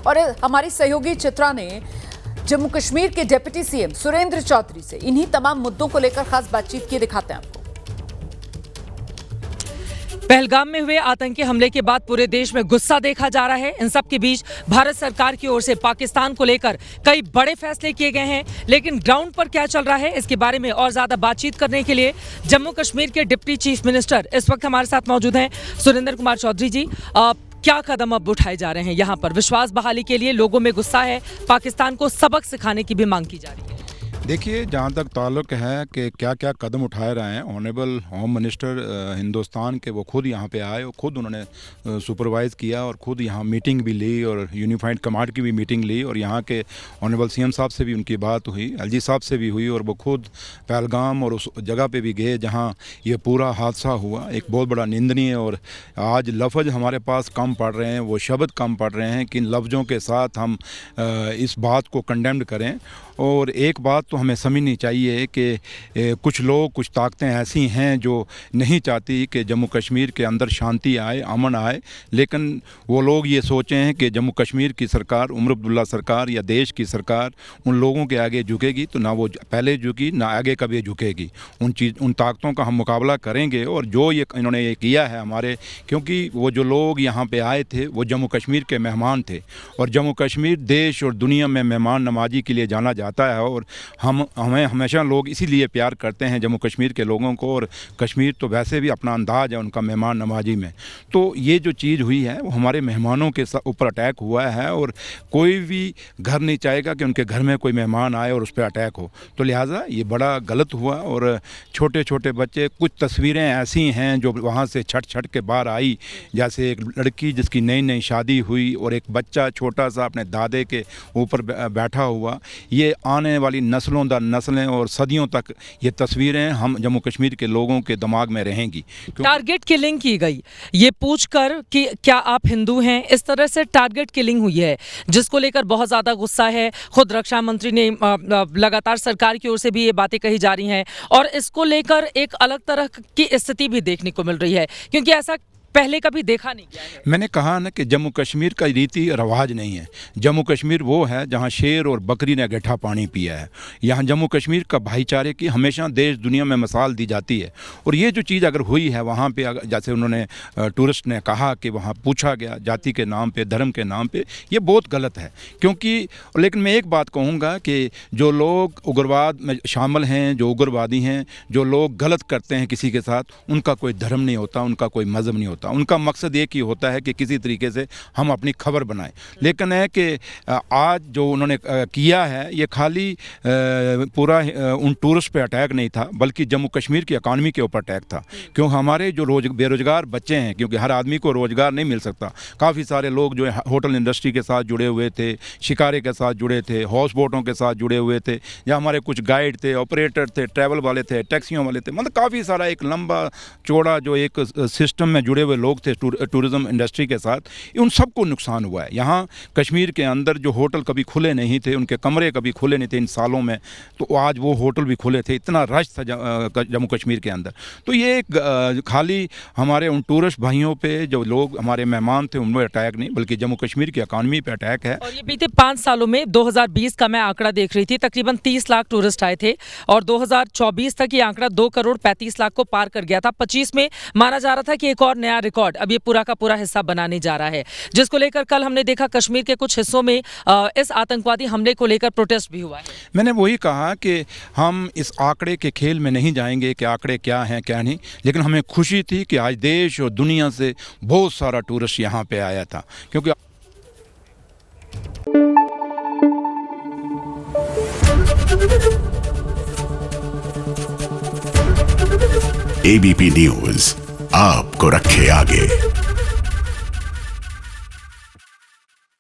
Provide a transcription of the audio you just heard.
और हमारी सहयोगी चित्रा ने जम्मू कश्मीर के डिप्टी सीएम सुरेंद्र चौधरी से इन्हीं तमाम मुद्दों को लेकर खास बातचीत की, दिखाते हैं आपको। पहलगाम में हुए आतंकी हमले के बाद पूरे देश में गुस्सा देखा जा रहा है। इन सब के बीच भारत सरकार की ओर से पाकिस्तान को लेकर कई बड़े फैसले किए गए हैं, लेकिन ग्राउंड पर क्या चल रहा है इसके बारे में और ज्यादा बातचीत करने के लिए जम्मू कश्मीर के डिप्टी चीफ मिनिस्टर इस वक्त हमारे साथ मौजूद हैं, सुरेंद्र कुमार चौधरी जी। क्या कदम अब उठाए जा रहे हैं यहाँ पर? विश्वास बहाली के लिए लोगों में गुस्सा है, पाकिस्तान को सबक सिखाने की भी मांग की जा रही है। देखिए, जहाँ तक ताल्लुक़ है कि क्या क्या कदम उठाए रहे हैं, ऑनरेबल होम मिनिस्टर हिंदुस्तान के वो खुद यहाँ पे आए और ख़ुद उन्होंने सुपरवाइज़ किया और ख़ुद यहाँ मीटिंग भी ली और यूनिफाइड कमांड की भी मीटिंग ली और यहाँ के ऑनरेबल सीएम साहब से भी उनकी बात हुई, एलजी साहब से भी हुई और वो खुद पहलगाम और उस जगह पे भी गए जहाँ ये पूरा हादसा हुआ। एक बहुत बड़ा निंदनीय और आज लफ्ज़ हमारे पास कम पड़ रहे हैं, वो शब्द कम पड़ रहे हैं कि इन लफ्ज़ों के साथ हम इस बात को कंडेम्ड करें। और एक बात तो हमें समझनी चाहिए कि कुछ लोग, कुछ ताकतें ऐसी हैं जो नहीं चाहती कि जम्मू कश्मीर के अंदर शांति आए, अमन आए, लेकिन वो लोग ये सोचें हैं कि जम्मू कश्मीर की सरकार, उमर अब्दुल्ला सरकार या देश की सरकार उन लोगों के आगे झुकेगी, तो ना वो पहले झुकी ना आगे कभी झुकेगी। उन ताकतों का हम मुकाबला करेंगे। और जो ये इन्होंने ये किया है हमारे, क्योंकि वो जो लोग यहाँ पे आए थे वो जम्मू कश्मीर के मेहमान थे और जम्मू कश्मीर देश और दुनिया में मेहमान नवाजी के लिए जाना जाता है और हमें हमेशा लोग इसीलिए प्यार करते हैं जम्मू कश्मीर के लोगों को। और कश्मीर तो वैसे भी अपना अंदाज है उनका मेहमान नवाजी में। तो ये जो चीज़ हुई है वो हमारे मेहमानों के ऊपर अटैक हुआ है और कोई भी घर नहीं चाहेगा कि उनके घर में कोई मेहमान आए और उस पर अटैक हो। तो लिहाजा ये बड़ा गलत हुआ। और छोटे छोटे बच्चे, कुछ तस्वीरें ऐसी हैं जो वहाँ से छट के बाहर आई, जैसे एक लड़की जिसकी नई नई शादी हुई और एक बच्चा छोटा सा अपने दादे के ऊपर बैठा हुआ। ये आने वाली नस्लों दर नस्लें और सदियों तक ये तस्वीरें हम जम्मू कश्मीर के लोगों के दिमाग में रहेंगी। टारगेट किलिंग की गई, ये पूछकर कि क्या आप हिंदू हैं, इस तरह से टारगेट किलिंग हुई है, जिसको लेकर बहुत ज़्यादा गुस्सा है। खुद रक्षा मंत्री ने लगातार सरकार की ओर से भी ये बातें कही जा रही हैं और इसको लेकर एक अलग तरह की स्थिति भी देखने को मिल रही है, क्योंकि ऐसा पहले कभी देखा नहीं गया है। मैंने कहा ना कि जम्मू कश्मीर का रीति रवाज नहीं है। जम्मू कश्मीर वो है जहाँ शेर और बकरी ने गड्ढा पानी पिया है। यहाँ जम्मू कश्मीर का भाईचारे की हमेशा देश दुनिया में मिसाल दी जाती है। और ये जो चीज़ अगर हुई है वहाँ पे, जैसे उन्होंने टूरिस्ट ने कहा कि वहाँ पूछा गया जाति के नाम पे, धर्म के नाम पे, ये बहुत गलत है। क्योंकि लेकिन मैं एक बात कहूँगा कि जो लोग उग्रवाद में शामिल हैं, जो उग्रवादी हैं, जो लोग गलत करते हैं किसी के साथ, उनका कोई धर्म नहीं होता, उनका कोई मज़हब नहीं होता। उनका मकसद एक ही होता है कि किसी तरीके से हम अपनी खबर बनाएं। लेकिन है कि आज जो उन्होंने किया है ये खाली पूरा उन टूरिस्ट पे अटैक नहीं था, बल्कि जम्मू कश्मीर की इकानमी के ऊपर अटैक था। क्यों हमारे जो बेरोजगार बच्चे हैं, क्योंकि हर आदमी को रोज़गार नहीं मिल सकता, काफ़ी सारे लोग जो होटल इंडस्ट्री के साथ जुड़े हुए थे, शिकारे के साथ जुड़े थे, हाउस बोटों के साथ जुड़े हुए थे, या हमारे कुछ गाइड थे, ऑपरेटर थे, ट्रैवल वाले थे, टैक्सियों वाले थे, मतलब काफ़ी सारा एक लंबा चौड़ा जो एक सिस्टम में जुड़े हुए लोग थे टूरिज्म इंडस्ट्री के साथ, उन सबको नुकसान हुआ है। यहाँ कश्मीर के अंदर जो होटल कभी खुले नहीं थे, उनके कमरे कभी खुले नहीं थे इन सालों में, तो आज वो होटल भी खुले थे। इतना रश था जम्मू कश्मीर के अंदर। तो ये खाली हमारे उन टूरिस्ट भाइयों पे, जो लोग हमारे मेहमान थे, उनमें अटैक नहीं, बल्कि जम्मू कश्मीर की इकानमी पे अटैक है। और ये बीते 5 सालों में 2020 का मैं आंकड़ा देख रही थी, तकरीबन 30 लाख टूरिस्ट आए थे और 2024 तक ये आंकड़ा 2 करोड़ 35 लाख को पार कर गया था। 25 में माना जा रहा था कि एक और नया रिकॉर्ड अब ये पूरा का पूरा हिस्सा बनाने जा रहा है, जिसको लेकर कल हमने देखा कश्मीर के कुछ हिस्सों में इस आतंकवादी हमले को लेकर प्रोटेस्ट भी हुआ है। मैंने वही कहा कि हम इस आंकड़े के खेल में नहीं जाएंगे कि आंकड़े क्या हैं क्या नहीं, लेकिन हमें खुशी थी कि आज देश और दुनिया से बहुत सारा टूरिस्ट यहाँ पे आया था। क्योंकि एबीपी न्यूज़ आपको रखे आगे।